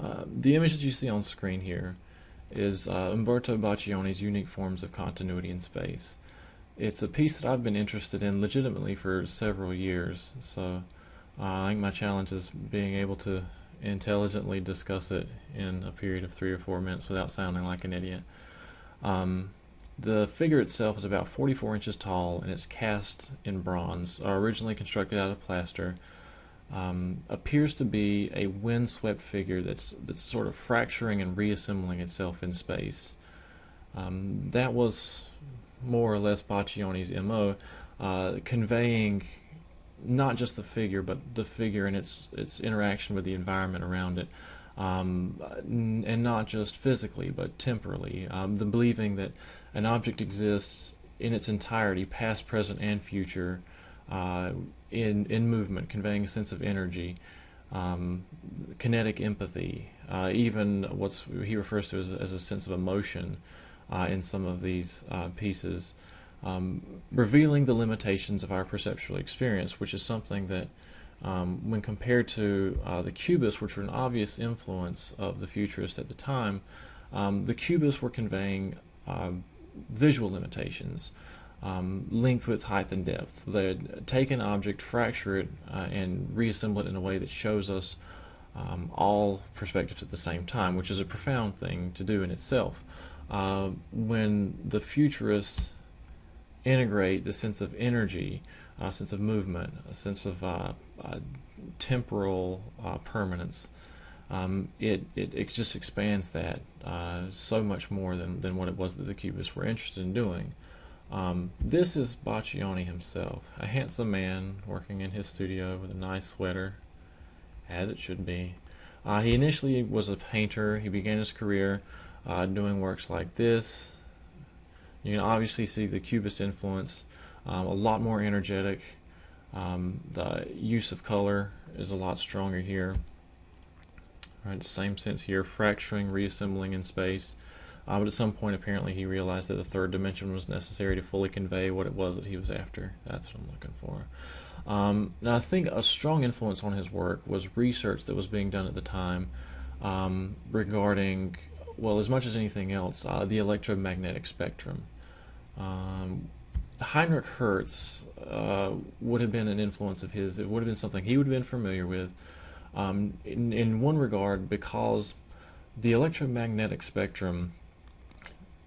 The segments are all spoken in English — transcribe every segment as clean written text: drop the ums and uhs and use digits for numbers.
The image that you see on screen here is Umberto Boccioni's Unique Forms of Continuity in Space. It's a piece that I've been interested in legitimately for several years, so I think my challenge is being able to intelligently discuss it in a period of 3 or 4 minutes without sounding like an idiot. Um, the figure itself is about 44 inches tall and it's cast in bronze, originally constructed out of plaster. Appears to be a windswept figure that's sort of fracturing and reassembling itself in space. That was more or less Boccioni's MO, conveying not just the figure, but the figure and its interaction with the environment around it, and not just physically, but temporally. The believing that an object exists in its entirety, past, present, and future, uh, in movement, conveying a sense of energy, kinetic empathy, even what he refers to as a sense of emotion in some of these pieces, revealing the limitations of our perceptual experience, which is something that, when compared to the Cubists, which were an obvious influence of the futurists at the time, the Cubists were conveying visual limitations, length, width, height, and depth. They'd take an object, fracture it, and reassemble it in a way that shows us all perspectives at the same time, which is a profound thing to do in itself. When the futurists integrate the sense of energy, a sense of movement, a sense of temporal permanence, it just expands that so much more than what it was that the Cubists were interested in doing. This is Boccioni himself, a handsome man working in his studio with a nice sweater, as it should be. He initially was a painter. He began his career doing works like this. You can obviously see the Cubist influence, a lot more energetic. The use of color is a lot stronger here. Right, same sense here, fracturing, reassembling in space. But at some point, apparently, he realized that the third dimension was necessary to fully convey what it was that he was after. That's what I'm looking for. Now, I think a strong influence on his work was research that was being done at the time regarding, well, as much as anything else, the electromagnetic spectrum. Heinrich Hertz would have been an influence of his. It would have been something he would have been familiar with, in one regard, because the electromagnetic spectrum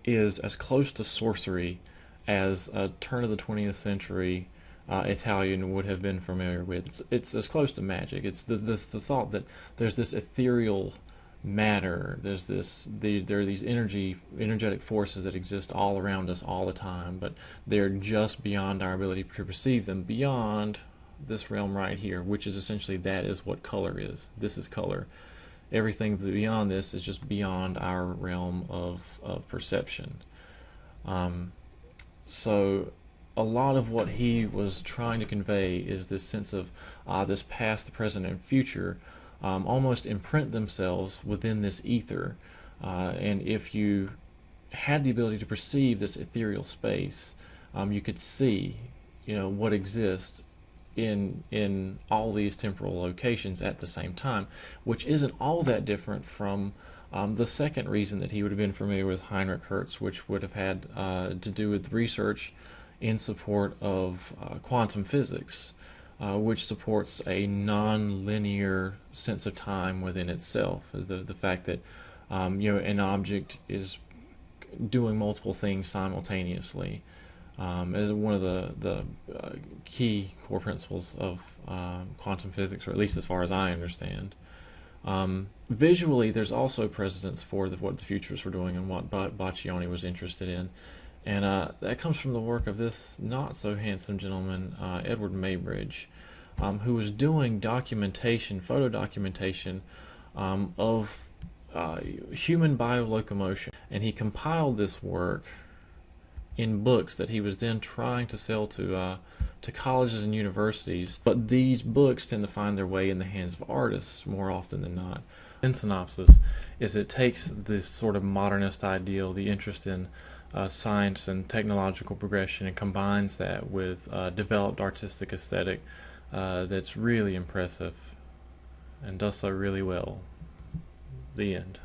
is as close to sorcery as a turn of the 20th century Italian would have been familiar with. It's as close to magic. It's the thought that there's this ethereal matter, there are these energetic forces that exist all around us all the time, but they're just beyond our ability to perceive them, beyond this realm right here, which is essentially, that is what color is. This is color. Everything beyond this is just beyond our realm of perception. So a lot of what he was trying to convey is this sense of this past, the present, and future almost imprint themselves within this ether. And if you had the ability to perceive this ethereal space, you could see, what exists in all these temporal locations at the same time, which isn't all that different from the second reason that he would have been familiar with Heinrich Hertz, which would have had to do with research in support of quantum physics, which supports a non-linear sense of time within itself. The fact that an object is doing multiple things simultaneously, is one of the key core principles of quantum physics, or at least as far as I understand. Visually, there's also precedence for what the futurists were doing and what Boccioni was interested in. And that comes from the work of this not-so-handsome gentleman, Edward Maybridge, who was doing documentation, photo documentation, of human biolocomotion. And he compiled this work in books that he was then trying to sell to colleges and universities. But these books tend to find their way in the hands of artists more often than not. In synopsis, is it takes this sort of modernist ideal, the interest in science and technological progression, and combines that with developed artistic aesthetic that's really impressive and does so really well. The end.